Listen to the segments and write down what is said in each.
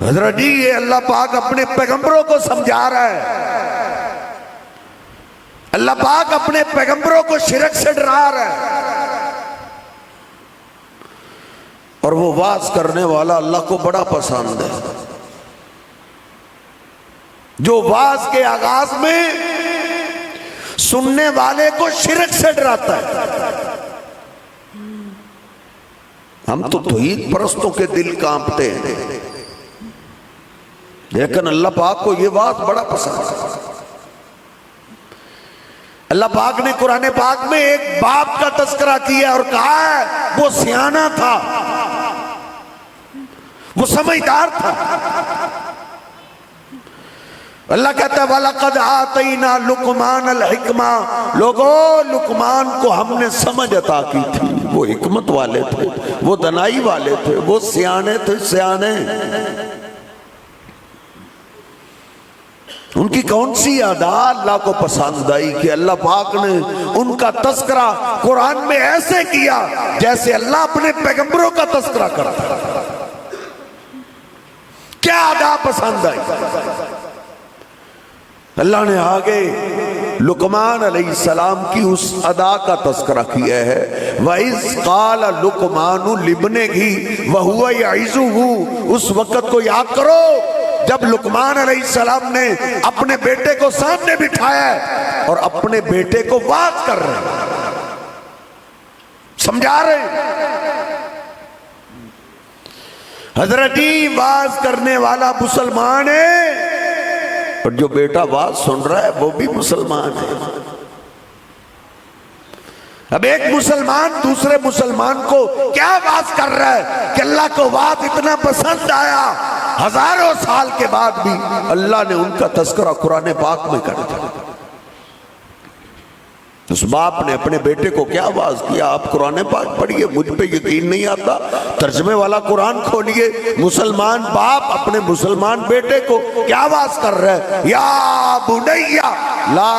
حضرت جی یہ اللہ پاک اپنے پیغمبروں کو سمجھا رہا ہے، اللہ پاک اپنے پیغمبروں کو شرک سے ڈرا رہا ہے، اور وہ واز کرنے والا اللہ کو بڑا پسند ہے جو واز کے آغاز میں سننے والے کو شرک سے ڈراتا ہے۔ ہم تو توحید پرستوں کے دل کانپتے ہیں، لیکن اللہ پاک کو یہ بات بڑا پسند ہے۔ اللہ پاک نے قرآن پاک میں ایک باپ کا تذکرہ کیا اور کہا ہے وہ سیانہ تھا، وہ سمجھدار تھا۔ اللہ کہتا ہے وَلَقَدْ آتَيْنَا لُقْمَانَ الْحِكْمَةَ، لوگوں لقمان کو ہم نے سمجھ عطا کی تھی، وہ حکمت والے تھے، وہ دنائی والے تھے، وہ سیانے تھے، سیانے۔ ان کی کون سی ادا اللہ کو پسند آئی کہ اللہ پاک نے ان کا تذکرہ قرآن میں ایسے کیا جیسے اللہ اپنے پیغمبروں کا تذکرہ کرتا ہے۔ کیا ادا پسند آئی؟ اللہ نے آگے لقمان علیہ السلام کی اس ادا کا تذکرہ کیا ہے، وَإِذْ قَالَ لُقْمَانُ لِابْنِهِ وَهُوَ يَعِظُهُ، اس وقت کو یاد کرو جب لقمان علیہ السلام نے اپنے بیٹے کو سامنے بٹھایا ہے اور اپنے بیٹے کو واز کر رہے ہیں، سمجھا رہے ہیں۔ حضرت جی واز کرنے والا مسلمان ہے اور جو بیٹا واز سن رہا ہے وہ بھی مسلمان ہے۔ اب ایک مسلمان دوسرے مسلمان کو کیا واز کر رہا ہے کہ اللہ کو واز اتنا پسند آیا، ہزاروں سال کے بعد بھی اللہ نے ان کا تذکرہ قرآن پاک میں کر دیا۔ اس باپ نے اپنے بیٹے کو کیا واز کیا؟ آپ قرآن پاک پڑھیے، مجھ پہ یقین نہیں آتا، ترجمے والا قرآن کھولیے، مسلمان باپ اپنے مسلمان بیٹے کو کیا واز کر رہا ہے؟ یا بنیا لا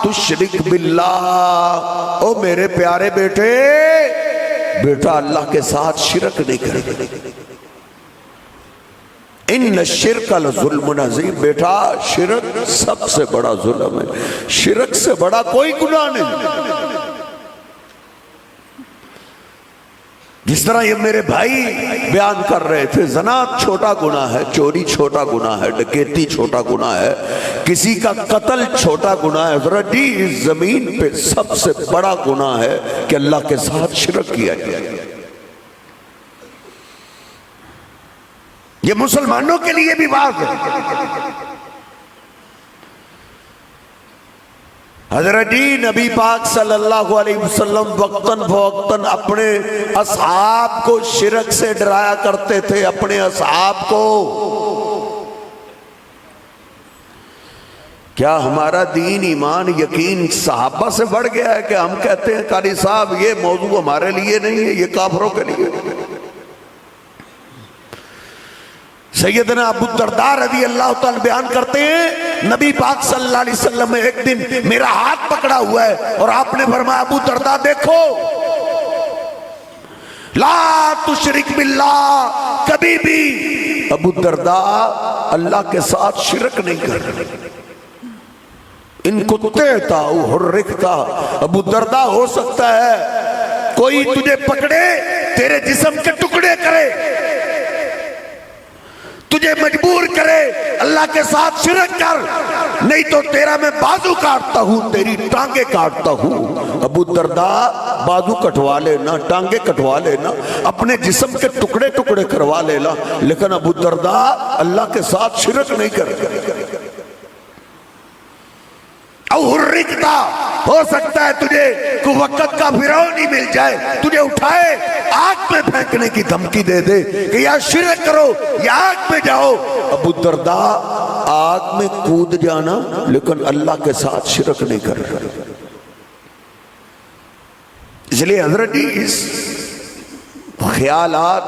تشرک باللہ، او میرے پیارے بیٹے، بیٹا اللہ کے ساتھ شرک نہیں کرے، ان الشرک لظلم عظیم، بیٹا شرک سب سے بڑا ظلم ہے، شرک سے بڑا کوئی گناہ نہیں۔ جس طرح یہ میرے بھائی بیان کر رہے تھے، زنا چھوٹا گناہ ہے، چوری چھوٹا گناہ ہے، ڈکیتی چھوٹا گناہ ہے، کسی کا قتل چھوٹا گناہ ہے، حضرت جی اس زمین پہ سب سے بڑا گناہ ہے کہ اللہ کے ساتھ شرک کیا جائے۔ یہ مسلمانوں کے لیے بھی بات ہے۔ حضرت جی نبی پاک صلی اللہ علیہ وسلم وقتاً فوقتاً اپنے اصحاب کو شرک سے ڈرایا کرتے تھے، اپنے اصحاب کو۔ کیا ہمارا دین ایمان یقین صحابہ سے بڑھ گیا ہے کہ ہم کہتے ہیں قاری صاحب یہ موضوع ہمارے لیے نہیں ہے، یہ کافروں کے لیے؟ سیدنا ابو الدرداء رضی اللہ تعالیٰ بیان کرتے ہیں نبی پاک صلی اللہ علیہ وسلم میں ایک دن میرا ہاتھ پکڑا ہوا ہے اور آپ نے فرمایا ابو الدرداء دیکھو، لا تشرک باللہ، کبھی بھی ابو الدرداء اللہ کے ساتھ شرک نہیں کرتے۔ ان قطعتا او حرکتا، ابو الدرداء ہو سکتا ہے کوئی تجھے پکڑے، تیرے جسم کے ٹکڑے کرے، تجھے مجبور کرے اللہ کے ساتھ شرک کر، نہیں تو تیرا میں بازو کاٹتا ہوں، تیری ٹانگیں کاٹتا ہوں۔ ابو الدرداء بازو کٹوا لینا، ٹانگیں کٹوا لینا، اپنے جسم کے ٹکڑے ٹکڑے کروا لینا، لیکن ابو الدرداء اللہ کے ساتھ شرک نہیں کرتے۔ او حرکتا، ہو سکتا ہے تجھے کوئی وقت کا فرعون ہی مل جائے، تجھے اٹھائے آگ میں پھینکنے کی دھمکی دے دے کہ یا شرک کرو یا آگ میں جاؤ۔ ابو الدرداء آگ میں کود جانا لیکن اللہ کے ساتھ شرک نہیں کر رہا۔ اس لیے حضرت جی اس خیالات،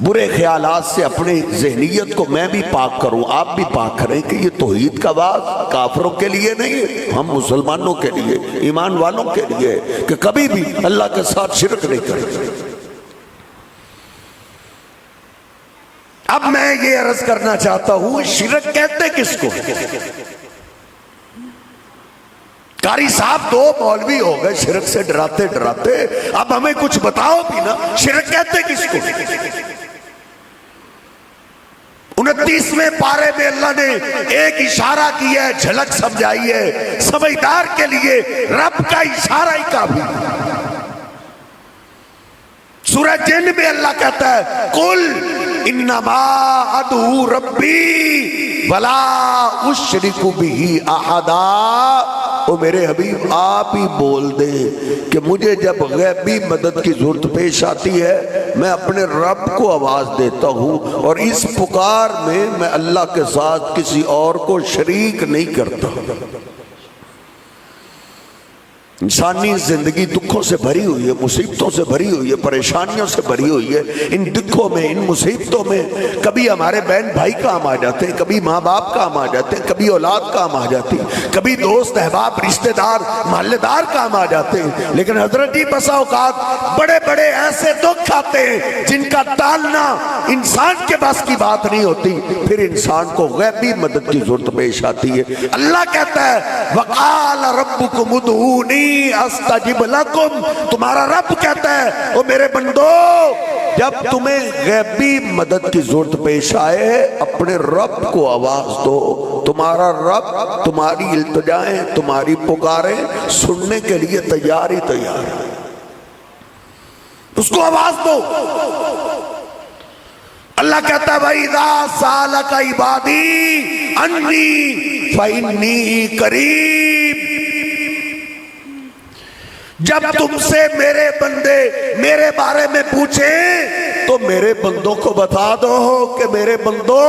برے خیالات سے اپنی ذہنیت کو میں بھی پاک کروں، آپ بھی پاک کریں کہ یہ توحید کا باز کافروں کے لیے نہیں ہے، ہم مسلمانوں کے لیے، ایمان والوں کے لیے، کہ کبھی بھی اللہ کے ساتھ شرک نہیں کریں۔ اب میں یہ عرض کرنا چاہتا ہوں شرک کہتے کس کو؟ قاری صاحب دو مولوی ہو گئے شرک سے ڈراتے ڈراتے، اب ہمیں کچھ بتاؤ بھی نا، شرک کہتے کس کو؟ 29ویں پارے میں اللہ نے ایک اشارہ کیا ہے، جھلک سمجھائی ہے، سمجھدار کے لیے رب کا اشارہ ہی کافی۔ سورہ جن میں اللہ کہتا ہے قل انما ادعو ربی ولا اشرک بہ احدا۔ او میرے حبیب آپ ہی بول دیں کہ مجھے جب غیبی مدد کی ضرورت پیش آتی ہے میں اپنے رب کو آواز دیتا ہوں، اور اس پکار میں اللہ کے ساتھ کسی اور کو شریک نہیں کرتا۔ انسانی زندگی دکھوں سے بھری ہوئی ہے، مصیبتوں سے بھری ہوئی ہے، پریشانیوں سے بھری ہوئی ہے۔ ان دکھوں میں، ان مصیبتوں میں کبھی ہمارے بہن بھائی کام آ جاتے ہیں، کبھی ماں باپ کام آ جاتے ہیں، کبھی اولاد کام آ جاتی، کبھی دوست احباب رشتہ دار محلے دار کام آ جاتے ہیں۔ لیکن حضرت جی بسا اوقات بڑے بڑے ایسے دکھ آتے ہیں جن کا ٹالنا انسان کے بس کی بات نہیں ہوتی، پھر انسان کو غیبی مدد کی ضرورت پیش آتی ہے۔ اللہ کہتا ہے وقال ربکم ادعونی استجب لکم، تمہارا رب کہتا ہے او میرے بندو جب تمہیں غیبی مدد کی ضرورت پیش آئے اپنے رب کو آواز دو، تمہارا رب تمہاری التجائیں، تمہاری پکاریں سننے کے لیے تیار ہی تیار ہے، اس کو آواز دو۔ اللہ کہتا ہے وَإِذَا سَأَلَكَ عِبَادِي عَنِّي فَإِنِّي قَرِيبٌ، جب تم سے میرے بندے میرے بارے میں پوچھیں تو میرے بندوں کو بتا دو کہ میرے بندو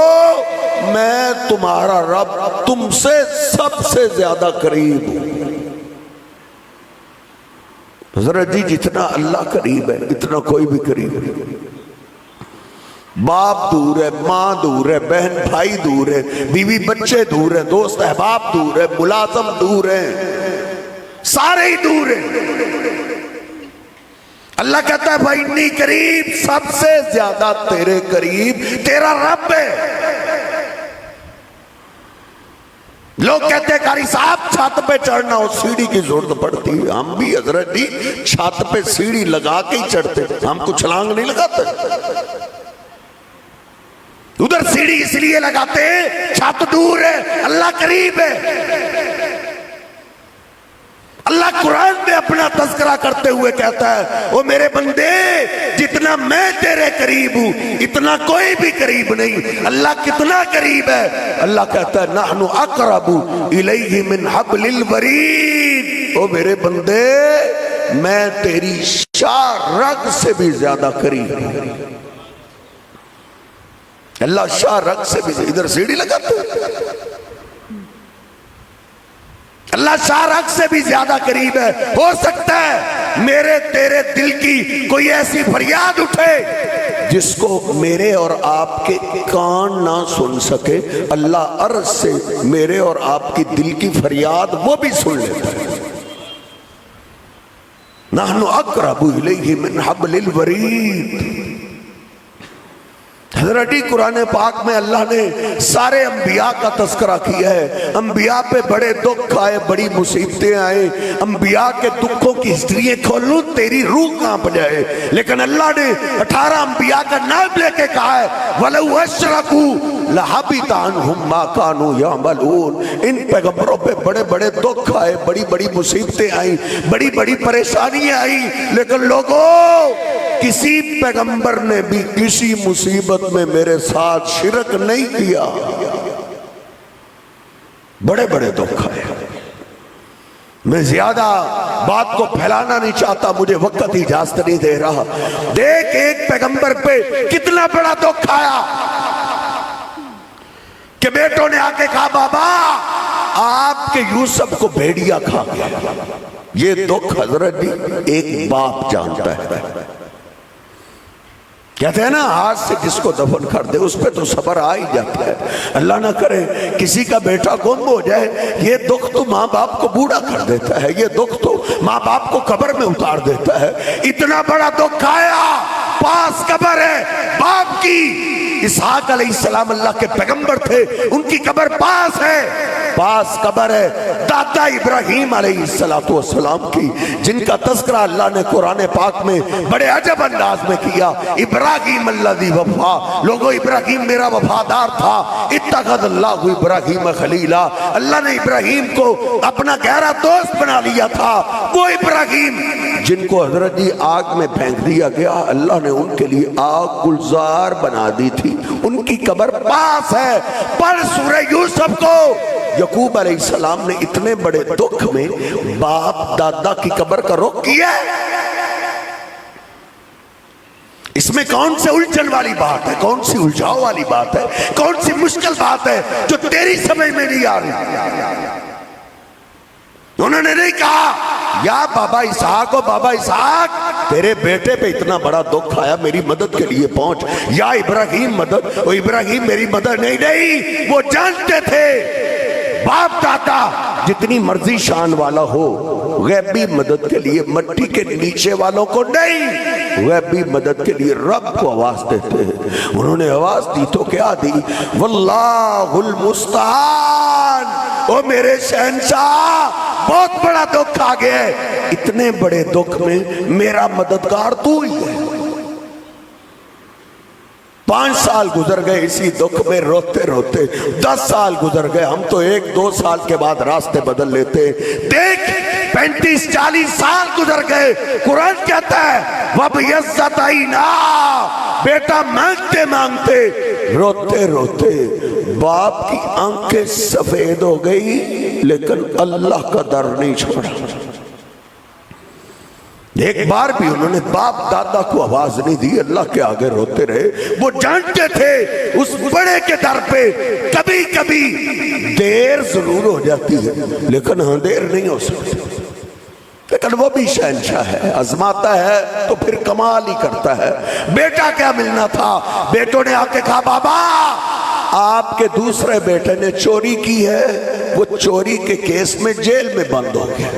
میں تمہارا رب تم سے سب سے زیادہ قریب ہوں۔ حضرت جی جتنا اللہ قریب ہے اتنا کوئی بھی قریب نہیں۔ باپ دور ہے، ماں دور ہے، بہن بھائی دور ہے، بیوی بچے دور ہیں، دوست احباب دور ہے، ملازم دور ہیں، سارے ہی دور ہیں۔ اللہ کہتا ہے بھائی انی قریب، سب سے زیادہ تیرے قریب تیرا رب ہے۔ لوگ کہتے ہیں قاری صاحب چھت پہ چڑھنا ہو سیڑھی کی ضرورت پڑتی ہے، ہم بھی حضرت جی چھت پہ سیڑھی لگا کے ہی چڑھتے، ہم کو چھلانگ نہیں لگاتے۔ ادھر سیڑھی اس لیے لگاتے ہیں چھت دور ہے اللہ قریب ہے۔ اللہ قرآن میں اپنا تذکرہ کرتے ہوئے کہتا ہے او میرے بندے جتنا میں تیرے قریب ہوں اتنا کوئی بھی قریب نہیں۔ اللہ کتنا قریب ہے؟ اللہ کہتا ہے نحن اقرب الیہ من حبل الورید، او میرے بندے میں تیری شاہ رگ سے بھی زیادہ قریب ہوں۔ اللہ شاہ رگ سے بھی، ادھر سیڑھی لگاتے ہیں، اللہ شاہ رگ سے بھی زیادہ قریب ہے۔ ہو سکتا ہے میرے تیرے دل کی کوئی ایسی فریاد اٹھے جس کو میرے اور آپ کے کان نہ سن سکے، اللہ عرش سے میرے اور آپ کی دل کی فریاد وہ بھی سن لیتا ہے۔ نحن اقرب الیہ من حبل الورید۔ حضرت قرآن پاک میں اللہ نے سارے انبیاء کا تذکرہ کیا ہے، انبیاء پہ بڑے دکھ آئے، بڑی مصیبتیں آئے، انبیاء کے دکھوں کی ہسٹری کھولوں تیری روح کانپ جائے، لیکن اللہ نے 18 انبیاء کا نام لے کے کہا ہے وَلَوْ أَشْرَكُوا لَحَبِطَ عَنْهُمْ مَا كَانُوا يَعْمَلُونَ۔ ان پیغمبروں پہ بڑے بڑے دکھ آئے، بڑی بڑی مصیبتیں آئیں، بڑی بڑی پریشانیاں آئیں، لیکن لوگوں کسی پیغمبر نے بھی کسی مصیبت میں میرے ساتھ شرک نہیں کیا۔ بڑے بڑے دکھ آئے۔ میں زیادہ بات کو پھیلانا نہیں چاہتا، مجھے وقت اجازت نہیں دے رہا۔ دیکھ ایک پیغمبر پہ کتنا بڑا دکھ آیا کہ بیٹوں نے آ کے کہا بابا آپ کے یوسف کو بھیڑیا کھا گیا۔ یہ دکھ حضرت جی ایک باپ جانتا ہے۔ کہتے ہیں نا ہاتھ سے جس کو دفن کر دے اس پہ تو صبر آ ہی جاتا ہے۔ اللہ نہ کرے کسی کا بیٹا گم ہو جائے، یہ دکھ تو ماں باپ کو بوڑھا کر دیتا ہے، یہ دکھ تو ماں باپ کو قبر میں اتار دیتا ہے۔ اتنا بڑا دکھ آیا، پاس قبر ہے باپ کی، اسحاق علیہ السلام اللہ کے پیغمبر تھے، ان کی قبر پاس ہے، پاس قبر ہے دادا ابراہیم علیہ السلام کی، جن کا تذکرہ اللہ نے قرآن پاک میں بڑے عجب انداز میں کیا۔ ابراہیم الذی وفا، لوگو ابراہیم میرا وفادار تھا، اتخذ اللہ ابراہیم خلیلا، اللہ نے ابراہیم کو اپنا گہرا دوست بنا لیا تھا۔ وہ ابراہیم جن کو حضرت جی آگ میں پھینک دیا گیا، اللہ نے ان کے لیے آگ گلزار بنا دی تھی، ان کی قبر پاس ہے۔ پڑھ سورہ یوسف کو، یعقوب علیہ السلام نے اتنے بڑے دکھ میں باپ دادا کی قبر کا رخ کیا ہے۔ اس میں کون سے الجھن والی بات ہے، کون سی الجھاؤ والی بات ہے، کون سی مشکل بات ہے جو تیری سمجھ میں نہیں آ رہی؟ انہوں نے نہیں کہا یا بابا اسحاق و بابا اسحاق تیرے بیٹے پہ اتنا بڑا دکھ آیا، میری مدد کے لیے پہنچ، یا ابراہیم مدد، وہ ابراہیم میری مدد نہیں، وہ جانتے تھے باپ دادا جتنی مرضی شان والا ہو، غیبی مدد کے لیے مٹی کے نیچے والوں کو نہیں، غیبی مدد کے لیے رب کو آواز دیتے ہیں۔ انہوں نے آواز دی تو کیا دی؟ واللہ المستعان، او میرے شہنشاہ بہت بڑا دکھ آ گیا ہے، اتنے بڑے دکھ میں میرا مددگار تو ہی ہے۔ 5 سال گزر گئے اسی دکھ میں روتے روتے، 10 سال گزر گئے، ہم تو 1-2 سال کے بعد راستے بدل لیتے، دیکھ 35-40 سال گزر گئے۔ قرآن کہتا ہے وَبْيَضَّتَيْنَا، بیٹا مانگتے مانگتے روتے روتے باپ کی آنکھیں سفید ہو گئی، لیکن اللہ کا در نہیں چھوڑا۔ ایک بار بھی انہوں نے باپ دادا کو آواز نہیں دی، اللہ کے آگے روتے رہے۔ وہ جانتے تھے اس بڑے کے در پہ کبھی کبھی دیر ضرور ہو جاتی ہے، لیکن ہاں دیر نہیں ہو سکتی، لیکن وہ بھی شہنشاہ ہے، آزماتا ہے تو پھر کمال ہی کرتا ہے۔ بیٹا کیا ملنا تھا، بیٹوں نے آ کے کہا بابا آپ کے دوسرے بیٹے نے چوری کی ہے، وہ چوری کے کیس میں جیل میں بند ہو گیا۔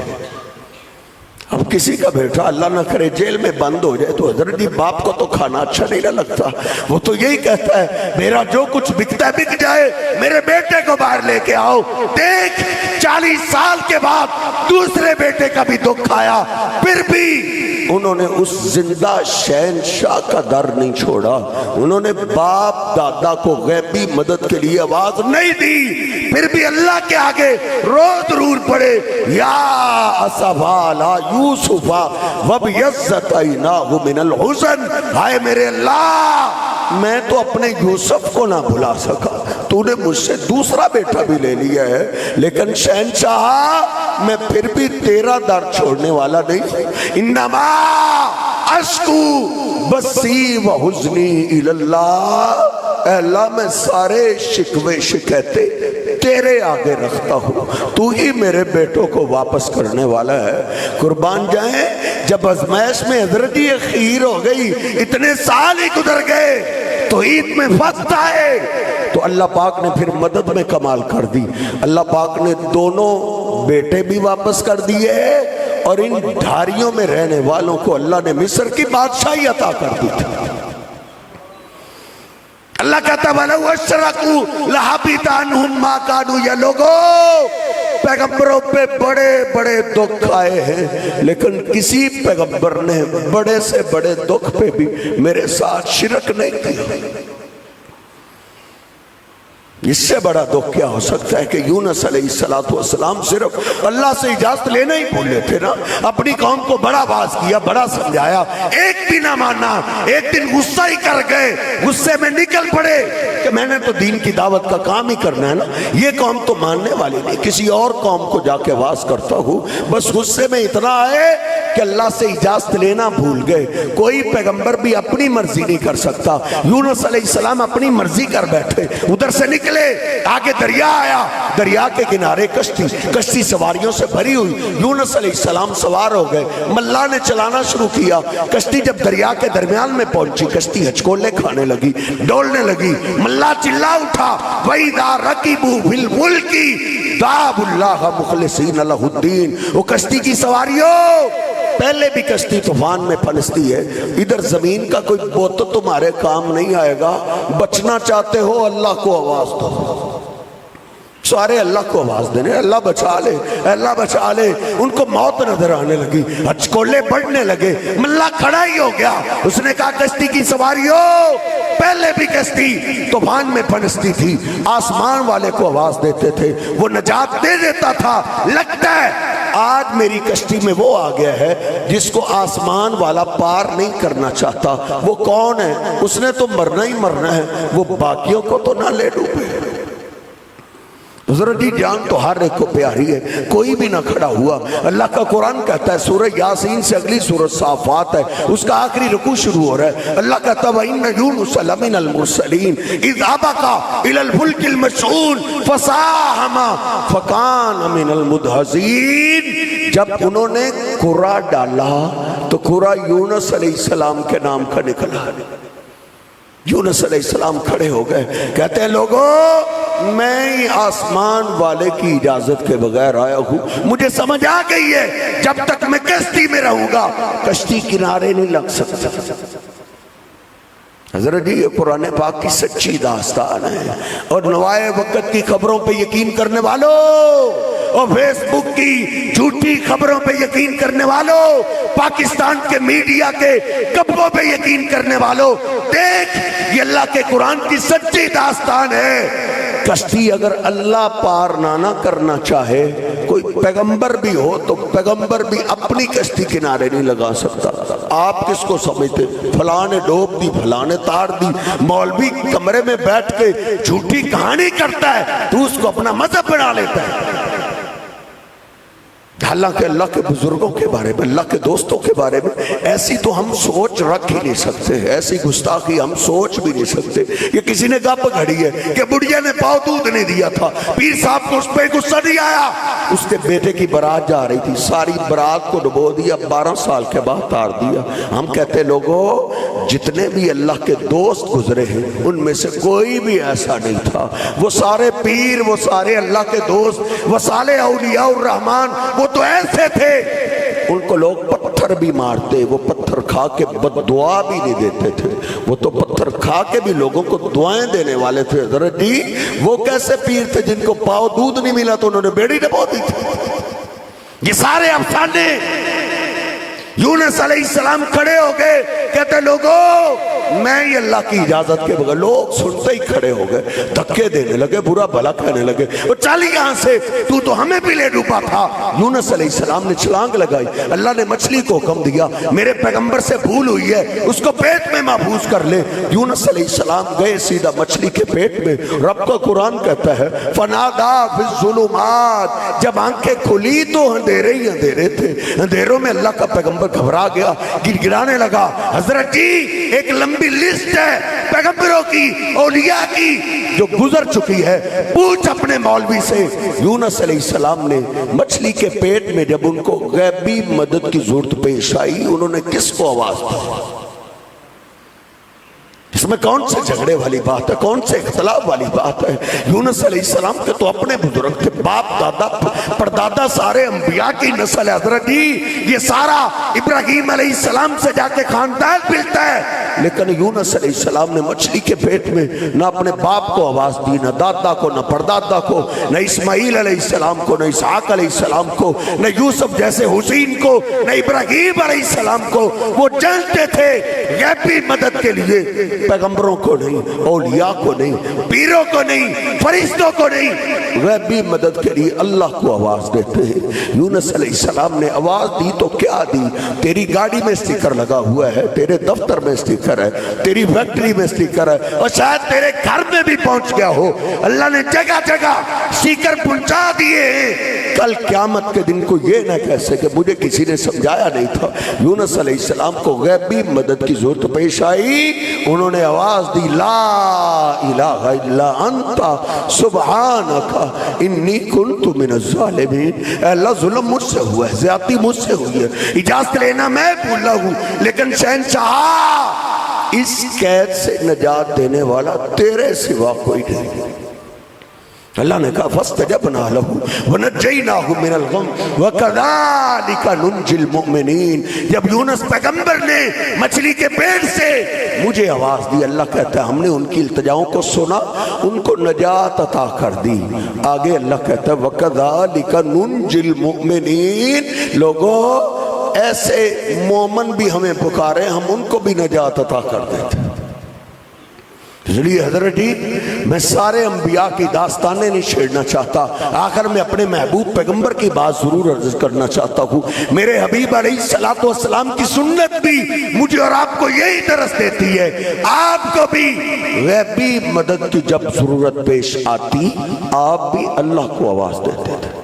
اب کسی کا بیٹا اللہ نہ کرے جیل میں بند ہو جائے تو حضرت جی باپ کو تو کھانا اچھا نہیں لگتا، وہ تو یہی کہتا ہے میرا جو کچھ بکتا ہے بک جائے، میرے بیٹے کو باہر لے کے آؤ۔ دیکھ 40 سال کے بعد دوسرے بیٹے کا بھی دکھ آیا، پھر بھی انہوں نے اس زندہ شہنشاہ کا در نہیں چھوڑا، انہوں نے باپ دادا کو غیبی مدد کے لیے آواز نہیں دی، پھر بھی اللہ کے آگے رو ضرور پڑے، یا اسفا لا یوسفا وَبْيَضَّتَيْنَاهُ مِنَ الْحُزْنِ، ہائے میرے اللہ میں تو اپنے یوسف کو نہ بھلا سکا، تو نے مجھ سے دوسرا بیٹا بھی لے لیا ہے، لیکن شہنشاہ میں پھر بھی تیرا در چھوڑنے والا نہیں۔ انما اشکو بسی و حزنی الی اللہ، اے اللہ میں سارے شکوے شکایتیں تیرے آگے رکھتا ہوں، تو ہی میرے بیٹوں کو واپس کرنے والا ہے۔ قربان جائیں جب آزمائش میں حضرت یہ خیر ہو گئی، اتنے سال ہی گزر گئے تو عید میں وقت آئے تو اللہ پاک نے پھر مدد میں کمال کر دی، اللہ پاک نے دونوں بیٹے بھی واپس کر دیے اور ان ڈھاریوں میں رہنے والوں کو اللہ نے مصر کی بادشاہی عطا کر دی تھی۔ اللہ کہتا وَلَوْ أَشْرَكُوا لَحَبِطَ عَنْهُمْ مَا كَانُوا يَعْمَلُونَ، پیغمبروں پہ بڑے بڑے دکھ آئے ہیں، لیکن کسی پیغمبر نے بڑے سے بڑے دکھ پہ بھی میرے ساتھ شرک نہیں کی۔ اس سے بڑا دکھ کیا ہو سکتا ہے کہ یونس علیہ السلام صرف اللہ سے اجازت لینا ہی بھولے تھے نا، اپنی قوم کو بڑا باز کیا، بڑا سمجھایا، ایک بھی نہ ماننا، ایک دن غصہ ہی کر گئے، غصے میں نکل پڑے کہ میں نے تو دین کی دعوت کا کام ہی کرنا ہے نا، یہ قوم تو ماننے والی نہیں، کسی اور قوم کو جا کے واز کرتا ہوں۔ بس غصے میں اتنا آئے کہ اللہ سے اجازت لینا بھول گئے۔ کوئی پیغمبر بھی اپنی مرضی نہیں کر سکتا، یونس علیہ السلام اپنی مرضی کر بیٹھے، ادھر سے نکلے، آگے دریا آیا، دریا کے کنارے کشتی سواریوں سے بھری ہوئی، یونس علیہ السلام سوار ہو گئے، ملا نے چلانا شروع کیا، کشتی جب دریا کے درمیان میں پہنچی کشتی ہچکولے کھانے لگی، ڈولنے لگی، ملا چلا اٹھا وَإِذَا رَكِبُوا فِي الْفُلْكِ دَعَوُا اللَّهَ مُخْلِصِينَ لَهُ الدِّينَ، وہ کشتی کی سواریوں پہلے بھی کشتی طوفان میں پھنستی ہے، ادھر زمین کا کوئی بت تمہارے کام نہیں آئے گا. بچنا چاہتے ہو اللہ کو آواز دو. سارے اللہ کو آواز دینے، اللہ بچا لے، اللہ بچا لے. ان کو موت نظر آنے لگی، ہچکولے بڑھنے لگے. ملا کھڑا ہی ہو گیا. اس نے کہا کشتی کی سواری ہو. پہلے بھی کشتی طوفان میں پھنستی تھی، آسمان والے کو آواز دیتے تھے، وہ نجات دے دیتا تھا. لگتا ہے آج میری کشتی میں وہ آ گیا ہے جس کو آسمان والا پار نہیں کرنا چاہتا. وہ کون ہے؟ اس نے تو مرنا ہی مرنا ہے، وہ باقیوں کو تو نہ لے ڈوبے. حضرت جی جان تو ہر ایک کو پیاری ہے، کوئی بھی نہ کھڑا ہوا. اللہ کا قرآن کہتا ہے سورہ یاسین سے اگلی سورہ صافات ہے، اس کا آخری رکوع شروع ہو رہا ہے. اللہ کہتا ہے وَإِنَّ يُونُسَ لَمِنَ الْمُرْسَلِينَ إِذْ أَبَقَ إِلَى الْفُلْكِ الْمَشْحُونِ فَسَاهَمَ فَكَانَ مِنَ الْمُدْحَضِينَ. جب انہوں نے قرآن ڈالا تو قرآن یونس علیہ السلام کے نام کا نکلا. یونس علیہ السلام کھڑے ہو گئے، کہتے ہیں لوگوں میں آسمان والے کی اجازت کے بغیر آیا ہوں. مجھے سمجھ آ گئی ہے جب تک میں کشتی میں رہوں گا کشتی کنارے نہیں لگ سکتا. حضرت جی یہ قرآن پاک کی سچی داستان ہے. اور نوائے وقت کی خبروں پہ یقین کرنے والوں، اور فیس بک کی جھوٹی خبروں پہ یقین کرنے والوں، پاکستان کے میڈیا کے گپوں پہ یقین کرنے والوں، دیکھ یہ اللہ کے قرآن کی سچی داستان ہے. کشتی اگر اللہ پار نہ کرنا چاہے، کوئی پیغمبر بھی ہو تو پیغمبر بھی اپنی کشتی کنارے نہیں لگا سکتا. آپ کس کو سمجھتے؟ فلاں نے ڈوب دی، فلاں نے تار دی. مولوی کمرے میں بیٹھ کے جھوٹی کہانی کرتا ہے، تو اس کو اپنا مذہب بنا لیتا ہے. حالانکہ اللہ کے بزرگوں کے بارے میں، اللہ کے دوستوں کے بارے میں ایسی تو ہم سوچ رکھ ہی نہیں سکتے، ایسی گستاخی ہم سوچ بھی نہیں سکتے. یہ کسی نے گپ گھڑی ہے کہ بڑھیا نے پاؤ دودھ نہیں دیا تھا، پیر صاحب کو اس پہ غصہ نہیں آیا. اس کے بیٹے کی برات جا رہی تھی، ساری برات کو ڈبو دیا، 12 سال کے بعد تار دیا. ہم کہتے لوگوں جتنے بھی اللہ کے دوست گزرے ہیں ان میں سے کوئی بھی ایسا نہیں تھا. وہ سارے پیر، وہ سارے اللہ کے دوست، وہ سارے اولیاء الرحمن، وہ تو ایسے تھے ان کو لوگ پتھر بھی مارتے، وہ پتھر کھا کے بد دعا بھی نہیں دیتے تھے. وہ تو پتھر کھا کے بھی لوگوں کو دعائیں دینے والے تھے. حضرت جی وہ کیسے پیر تھے جن کو پاؤ دودھ نہیں ملا تو انہوں نے بیڑی ڈبو دی تھی. یہ سارے افسانے. یونس علیہ السلام کھڑے ہو گئے، کہتے لوگوں میں یہ اللہ کی اجازت کے بغیر. لوگ سنتے ہی کھڑے ہو گئے، دھکے دینے لگے، برا بھلا کہنے لگے، وہ چل یہاں سے، تو ہمیں بھی لے ڈوبا تھا. یونس علیہ السلام نے چھلانگ لگائی. اللہ نے مچھلی کو حکم دیا میرے پیغمبر سے بھول ہوئی ہے اس کو پیٹ میں محفوظ کر لے. یونس علیہ السلام گئے سیدھا مچھلی کے پیٹ میں. رب کا قرآن کہتا ہے فنادا فی الظلمات، جب آنکھیں کھلی تو اندھیرے ہی اندھیرے تھے. اندھیروں میں اللہ کا پیغمبر گھبرا گیا، گر گرانے لگا. حضرت جی ایک لمبی لسٹ ہے پیغمبروں کی، اولیاء کی جو گزر چکی ہے. پوچھ اپنے مولوی سے. یونس علیہ السلام نے مچھلی کے پیٹ میں جب ان کو غیبی مدد کی ضرورت پیش آئی انہوں نے کس کو آواز دی؟ اس میں کون سے جھگڑے والی بات ہے، کون سے اختلاف والی بات ہے؟ یونس علیہ السلام کے تو اپنے بزرگ تھے، باپ دادا پردادا سارے انبیاء کی نسل ہے. حضرت جی یہ سارا ابراہیم علیہ السلام سے جا کے خاندان ملتا ہے. لیکن یونس علیہ السلام نے مچھلی کے پیٹ میں نہ اپنے باپ کو آواز دی، نہ دادا کو، نہ پردادا کو، نہ اسماعیل علیہ السلام کو، نہ اسحاق علیہ السلام کو، نہ یوسف جیسے حسین کو، نہ ابراہیم علیہ السلام کو. وہ جانتے تھے غیبی مدد کے لیے پیغمبروں کو نہیں، اولیاء کو نہیں، پیروں کو نہیں، فرشتوں کو نہیں، غیبی مدد کے لیے اللہ کو آواز دیتے ہیں. یونس علیہ السلام نے آواز دی تو کیا دی؟ تیری گاڑی میں سٹیکر لگا ہوا ہے، تیرے دفتر میں سٹیکر ہے، تیری فیکٹری میں سٹیکر ہے، اور شاید تیرے گھر میں بھی پہنچ گیا ہو. اللہ نے جگہ جگہ سٹیکر پہنچا دیے ہیں. کل قیامت کے دن کو یہ نہ کہہ سکے مجھے کسی نے سمجھایا نہیں تھا. یونس علیہ السلام کو غیبی مدد کی ضرورت پیش آئی، انہوں نے آواز دی لا الہ الا انت سبحانک انی کنت من الظالمین. اے اللہ ظلم مجھ سے ہوا ہے، زیادتی مجھ سے ہوئی ہے، اجازت لینا میں بھولا ہوں، لیکن شہنشاہ اس قید سے نجات دینے والا تیرے سوا کوئی نہیں. اللہ نے کہا فاستجبنا لہ ونجیناہ من الغم وکذالک ننجی المؤمنین. جب یونس پیغمبر نے مچھلی کے پیٹ سے مجھے آواز دی، اللہ کہتا ہے ہم نے ان کی التجاؤں کو سنا، ان کو نجات عطا کر دی. آگے اللہ کہتا ہے وکذالک ننجی المؤمنین. لوگوں ایسے مومن بھی ہمیں پکارے، ہم ان کو بھی نجات عطا کر دیتے. اس لیے حضرت جی میں سارے انبیاء کی داستانیں نہیں چھیڑنا چاہتا، آخر میں اپنے محبوب پیغمبر کی بات ضرور عرض کرنا چاہتا ہوں. میرے حبیب علیہ السلام کی سنت بھی مجھے اور آپ کو یہی درس دیتی ہے، آپ کو بھی غیبی مدد کی جب ضرورت پیش آتی آپ بھی اللہ کو آواز دیتے تھے.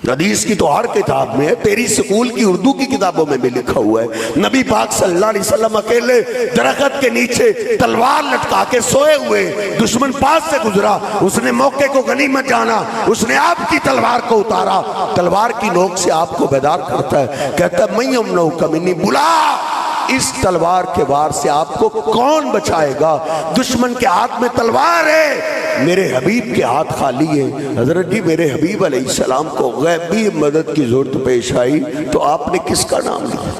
حدیث کی تو ہر کتاب میں ہے، تیری سکول کی اردو کی کتابوں میں بھی لکھا ہوا ہے. نبی پاک صلی اللہ علیہ وسلم اکیلے درخت کے نیچے تلوار لٹکا کے سوئے ہوئے، دشمن پاس سے گزرا، اس نے موقع کو غنیمت جانا، اس نے آپ کی تلوار کو اتارا، تلوار کی نوک سے آپ کو بیدار کرتا ہے، کہتا ہے میں یمنعک منی، بلا اس تلوار کے وار سے آپ کو کون بچائے گا؟ دشمن کے ہاتھ میں تلوار ہے، میرے حبیب کے ہاتھ خالی ہے. حضرت جی میرے حبیب علیہ السلام کو غیبی مدد کی ضرورت پیش آئی تو آپ نے کس کا نام لیا؟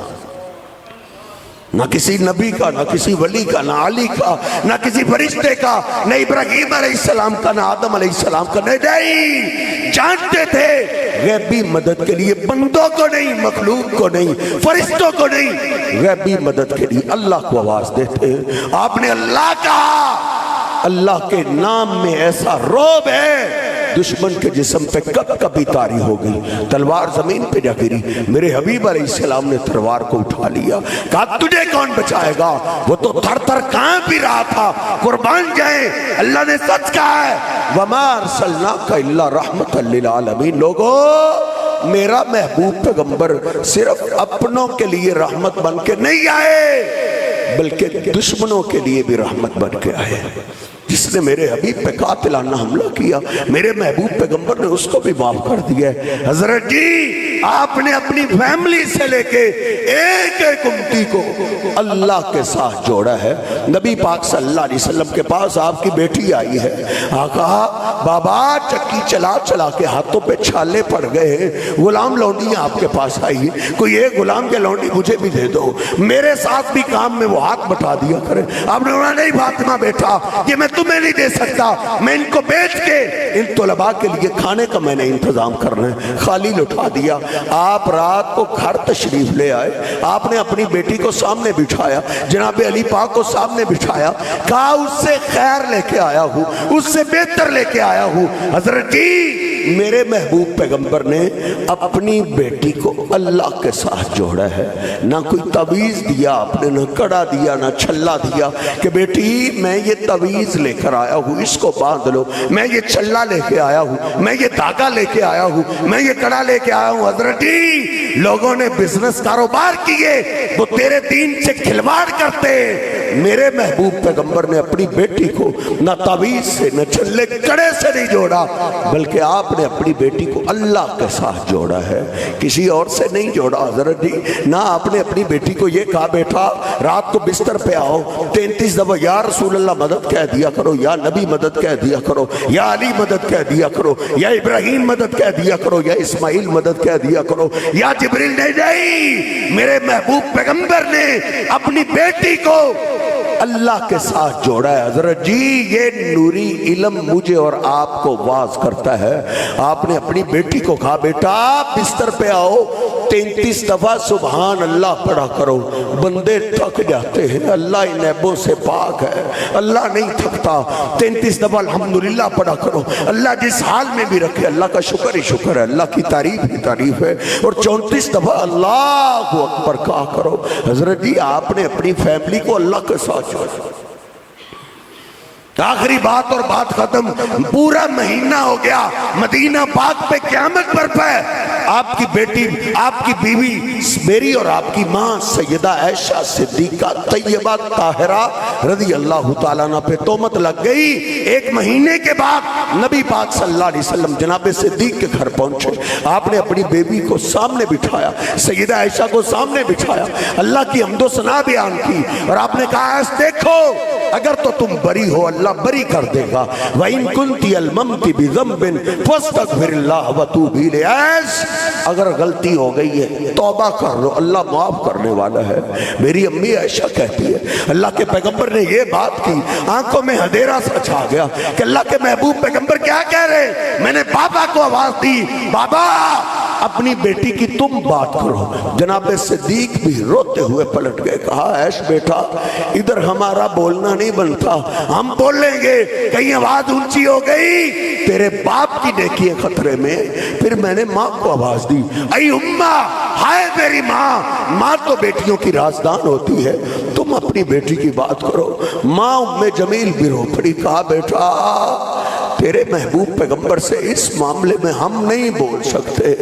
نہ کسی نبی کا، نہ کسی ولی کا، نہ علی کا، نہ کسی فرشتے کا، نہ ابراہیم علیہ السلام کا، نہ آدم علیہ السلام کا. نہیں، جانتے تھے غیبی مدد کے لیے بندوں کو نہیں، مخلوق کو نہیں، فرشتوں کو نہیں، غیبی مدد کے لیے اللہ کو آواز دیتے. آپ نے اللہ کہا، اللہ کے نام میں ایسا روب ہے دشمن کے جسم پہ کب کبھی طاری ہو گئی، تلوار زمین پہ جا گری. میرے حبیب علیہ السلام نے تلوار کو اٹھا لیا، کہا تجھے کون بچائے گا؟ وہ تو تھر تھر کانپ بھی رہا تھا. قربان جائیں، اللہ نے سچ کہا ہے وَمَا أَرْسَلْنَاكَ إِلَّا رَحْمَةً لِّلْعَالَمِينَ. لوگوں میرا محبوب پیغمبر صرف اپنوں کے لیے رحمت بن کے نہیں آئے بلکہ دشمنوں کے لیے بھی رحمت بن کے آئے. جس نے میرے حبیب پہ قاتلانہ حملہ کیا میرے محبوب پیغمبر نے اس کو بھی معاف کر دیا ہے. حضرت جی آپ نے اپنی فیملی سے لے کے ایک ایک امتی کو اللہ کے ساتھ جوڑا ہے. نبی پاک صلی اللہ علیہ وسلم کے پاس آپ کی بیٹی آئی ہے، کہا بابا چکی چلا چلا کے ہاتھوں پہ چھالے پڑ گئے، غلام لونڈی آپ کے پاس آئی، کوئی ایک غلام کے لونڈی مجھے بھی دے دو، میرے ساتھ بھی کام میں وہ ہاتھ بٹا دیا کرے. آپ نے کہا نہیں فاطمہ بیٹا، یہ میں تمہیں نہیں دے سکتا، میں ان کو بیچ کے ان طلباء کے لیے کھانے کا میں نے انتظام کرنا ہے. خالی لٹا دیا. آپ رات کو گھر تشریف لے آئے، آپ نے اپنی بیٹی کو سامنے بٹھایا، جناب علی پاک کو سامنے بٹھایا، کہا اس سے خیر لے کے آیا ہوں، اس سے بہتر لے کے آیا ہوں. حضرت جی میرے محبوب پیغمبر نے اپنی بیٹی کو اللہ کے ساتھ جوڑا ہے. نہ کوئی تعویذ دیا آپ نے، نہ کڑا دیا، نہ چھلا دیا کہ بیٹی میں یہ تعویذ لے کر آیا ہوں اس کو باندھ لو، میں یہ چھلا لے کے آیا ہوں، میں یہ دھاگا لے کے آیا ہوں، میں یہ کڑا لے کے آیا ہوں. حضرت جی لوگوں نے بزنس کاروبار کیے، وہ تیرے دین سے کھلواڑ کرتے. میرے محبوب پیغمبر نے اپنی بیٹی کو نہ تعویذ سے نہ چھلے کڑے سے نہیں جوڑا بلکہ آپ نے اپنی بیٹی کو اللہ کے ساتھ جوڑا ہے، کسی اور سے نہیں جوڑا. حضرت جی نہ آپ نے اپنی بیٹی کو یہ کہا بیٹا رات کو بستر پہ آؤ 33 دفعہ یا رسول اللہ مدد کہہ دیا کرو، یا نبی مدد کہہ دیا کرو، یا علی مدد کہہ دیا کرو، یا ابراہیم مدد کہہ دیا کرو، یا اسماعیل مدد کہہ دیا کرو، یا جبریل. نہیں، میرے محبوب پیغمبر نے اپنی بیٹی کو اللہ کے ساتھ جوڑا ہے. حضرت جی یہ نوری علم مجھے اور آپ کو واز کرتا ہے. آپ نے اپنی بیٹی کو کہا بیٹا بستر پہ آؤ 33 دفعہ سبحان اللہ پڑھا کرو. بندے تھک جاتے ہیں، اللہ ان عیبوں سے پاک ہے، اللہ نہیں تھکتا. 33 دفعہ الحمدللہ پڑھا کرو. اللہ جس حال میں بھی رکھے اللہ کا شکر ہی شکر ہے، اللہ کی تعریف ہی تعریف ہے. اور 34 دفعہ اللہ اکبر کہا کرو. حضرت جی آپ نے اپنی فیملی کو اللہ کے ساتھ جوڑا. آخری بات اور بات ختم. پورا مہینہ ہو گیا، مدینہ پاک پہ قیامت برپا ہے. آپ کی بیٹی، آپ کی بیوی میری اور آپ کی ماں سیدہ عائشہ صدیقہ طیبہ طاہرہ رضی اللہ تعالیٰ عنہ پہ تہمت لگ گئی. ایک مہینے کے بعد نبی پاک صلی اللہ علیہ وسلم جناب صدیق کے گھر پہنچے. آپ نے اپنی بیوی کو سامنے بٹھایا، سیدہ عائشہ کو سامنے بٹھایا، اللہ کی حمد و ثنا بیان کی اور آپ نے کہا دیکھو اگر تو تم بری ہو اللہ بری کر دے گا. وَإِن كُنْتِ الْمَمْتِ بِذَنْبٍ فَاسْتَغْفِرِ اللَّهَ وَتُوبِ إِلَيْهِ. اگر غلطی ہو گئی ہے توبہ کر لو، اللہ معاف کرنے والا ہے. میری امی عائشہ کہتی ہے اللہ کے پیغمبر نے یہ بات کی، آنکھوں میں اندھیرا سا چھا گیا کہ اللہ کے محبوب پیغمبر کیا کہہ رہے. میں نے بابا کو آواز دی، بابا اپنی بیٹی کی تم بات کرو. جناب صدیق بھی روتے ہوئے پلٹ گئے، کہا عائش بیٹا ادھر ہمارا بولنا نہیں بنتا، ہم بولیں گے کہیں آواز اونچی ہو گئی تیرے باپ کی نیکی ہے خطرے میں. پھر میں نے ماں کو آواز دی، اے اماں، ہائے میری ماں. ماں تو بیٹیوں کی رازدان ہوتی ہے، تم اپنی بیٹی کی بات کرو. ماں ام جمیل بھی رو پڑی، کہا بیٹا تیرے محبوب پیغمبر سے اس معاملے میں ہم نہیں بول سکتے،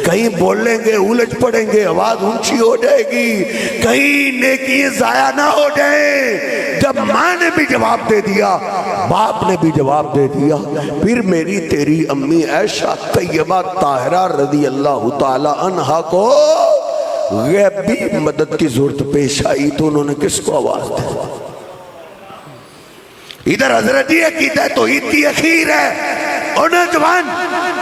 کہیں بولیں گے الجھ پڑیں گے، آواز اونچی ہو جائے گی، کہیں نیکی ضائع نہ ہو جائے. جب ماں نے بھی جواب دے دیا، باپ نے بھی جواب دے دیا، پھر میری تیری امی عائشہ طیبہ طاہرہ رضی اللہ تعالی عنہا کو غیبی مدد کی ضرورت پیش آئی تو انہوں نے کس کو آواز دی؟ ادھر حضرت یہ عقیدہ توحید کی اخیر ہے، اور نوجوان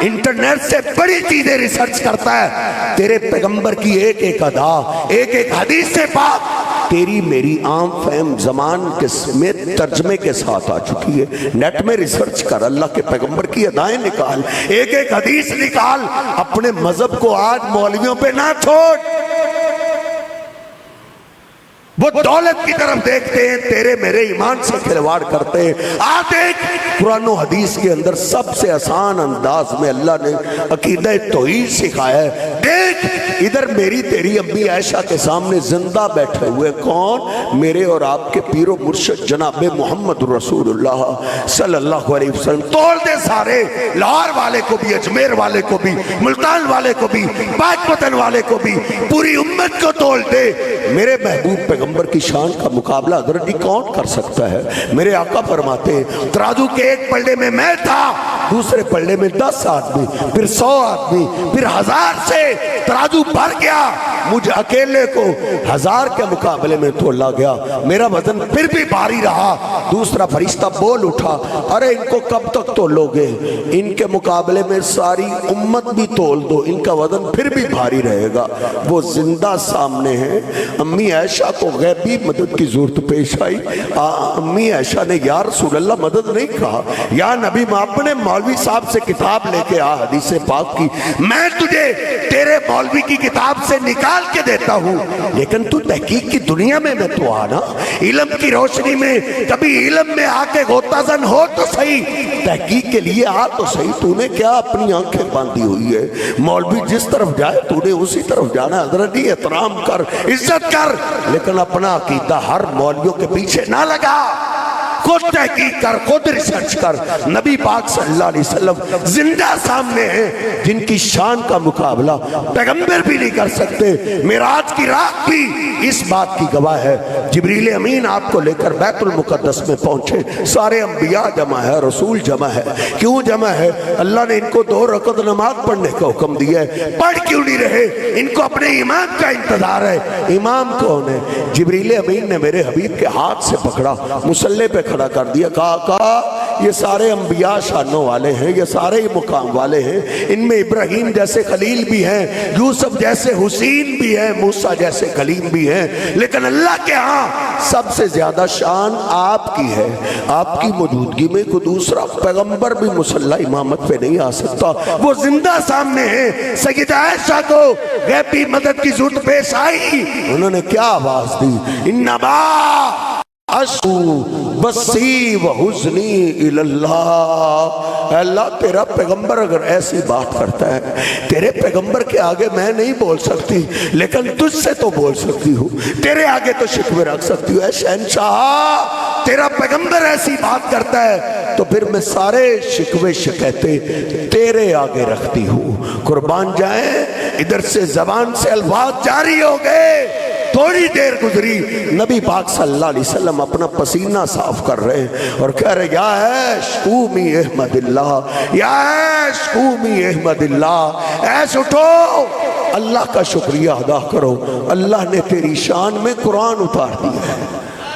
انٹرنیٹ سے بڑی چیزیں ریسرچ کرتا ہے. تیرے پیغمبر کی ایک ایک ادا، ایک ایک حدیث سے پاک تیری میری عام فہم زمان کے سمیت ترجمے کے ساتھ آ چکی ہے. نیٹ میں ریسرچ کر، اللہ کے پیغمبر کی ادائیں نکال، ایک ایک حدیث نکال. اپنے مذہب کو آج مولویوں پہ نہ چھوڑ، وہ دولت کی طرف دیکھتے ہیں، تیرے میرے ایمان سے کھلواڑ کرتے ہیں. آج دیکھ قرآن و حدیث کے اندر سب سے آسان انداز میں اللہ نے عقیدہ توحید سکھایا ہے. دیکھ ادھر میری تیری امی عائشہ کے سامنے زندہ بیٹھے ہوئے کون؟ میرے اور آپ کے پیر و مرشد جناب محمد رسول اللہ صلی اللہ علیہ وسلم. توڑ دے سارے، لاہور والے کو بھی، اجمیر والے کو بھی، ملتان والے کو بھی، پاک پتن والے کو بھی، پوری امت کو توڑ دے. میرے محبوب پیغمبر کی شان کا مقابلہ حضرت کون کر سکتا ہے؟ میرے آقا فرماتے ہیں ترازو کے ایک پلڑے میں میں تھا، دوسرے پلڑے میں 10 آدمی، پھر 100 آدمی، پھر 1000 سے ترازو بھر گیا. مجھے اکیلے کو 1000 کے مقابلے میں تولا گیا، میرا وزن پھر بھی بھاری رہا. دوسرا فرشتہ بول اٹھا، ارے ان کو کب تک تولو گے؟ ان کے مقابلے میں ساری امت بھی تول دو، ان کا وزن پھر بھی بھاری رہے گا. وہ زندہ سامنے ہیں. امی عائشہ کو غیبی مدد کی ضرورت پیش آئی. امی عائشہ نے یا رسول اللہ مدد نہیں کہا، یا نبی اپنے مولوی صاحب سے کتاب لے کے آ حدیث پاک کی، میں تجھے تیرے مولوی کی کتاب سے نکال کے دیتا ہوں، لیکن تو تحقیق کی دنیا میں تو آنا، علم کی روشنی میں کبھی علم میں آ کے غوطہ زن ہو تو صحیح، تحقیق کے لیے آ تو صحیح. تو نے کیا اپنی آنکھیں باندھی ہوئی ہے؟ مولوی جس طرف جائے تو نے اسی طرف جانا. حضرت احترام کر، عزت کر، لیکن اپنا عقیدہ ہر مولویوں کے پیچھے نہ لگا. خود تحقیق کر، خود ریسرچ کر. نبی پاک صلی اللہ علیہ وسلم زندہ سامنے ہیں جن کی شان کا مقابلہ پیغمبر بھی نہیں کر سکتے. معراج کی رات بھی اس بات کی گواہ ہے. جبریل امین آپ کو لے کر بیت المقدس میں پہنچے، سارے انبیاء جمع ہے، رسول جمع ہے. کیوں جمع ہے؟ اللہ نے ان کو 2 رکعت نماز پڑھنے کا حکم دیا ہے. پڑھ کیوں نہیں رہے؟ ان کو اپنے امام کا انتظار ہے. امام کون ہے؟ جبریل امین نے میرے حبیب کے ہاتھ سے پکڑا، مصلی پہ کھڑا کر دیا، کہا یہ سارے انبیاء شانوں والے ہیں، یہ سارے ہی مقام والے ہیں. ان میں ابراہیم جیسے خلیل بھی ہیں، یوسف جیسے حسین بھی ہیں، موسیٰ جیسے کلیم بھی ہیں، لیکن اللہ کے ہاں سب سے زیادہ شان آپ کی ہے. آپ کی موجودگی میں کوئی دوسرا پیغمبر بھی مصلی امامت پہ نہیں آ سکتا. وہ زندہ سامنے ہیں. سیدہ عائشہ کو غیبی مدد کی ضرورت پیش آئی. انہوں نے کیا آواز دی؟ انما اشکو بسی و حزنی اللہ. اللہ تیرا پیغمبر اگر ایسی بات کرتا ہے، تیرے پیغمبر کے آگے میں نہیں بول سکتی، لیکن تجھ سے تو بول سکتی ہوں، تیرے آگے تو شکوے رکھ سکتی ہوں. اے شہنشاہ، تیرا پیغمبر ایسی بات کرتا ہے تو پھر میں سارے شکوے شکایتیں تیرے آگے رکھتی ہوں. قربان جائیں، ادھر سے زبان سے الفاظ جاری ہو گئے. تھوڑی دیر گزری، نبی پاک صلی اللہ علیہ وسلم اپنا پسینہ صاف کر رہے ہیں اور کہہ رہے یا عیش قومی احمد اللہ، یا عیش قومی احمد اللہ. عیش اٹھو، اللہ کا شکریہ ادا کرو. اللہ نے تیری شان میں قرآن اتار دیا ہے.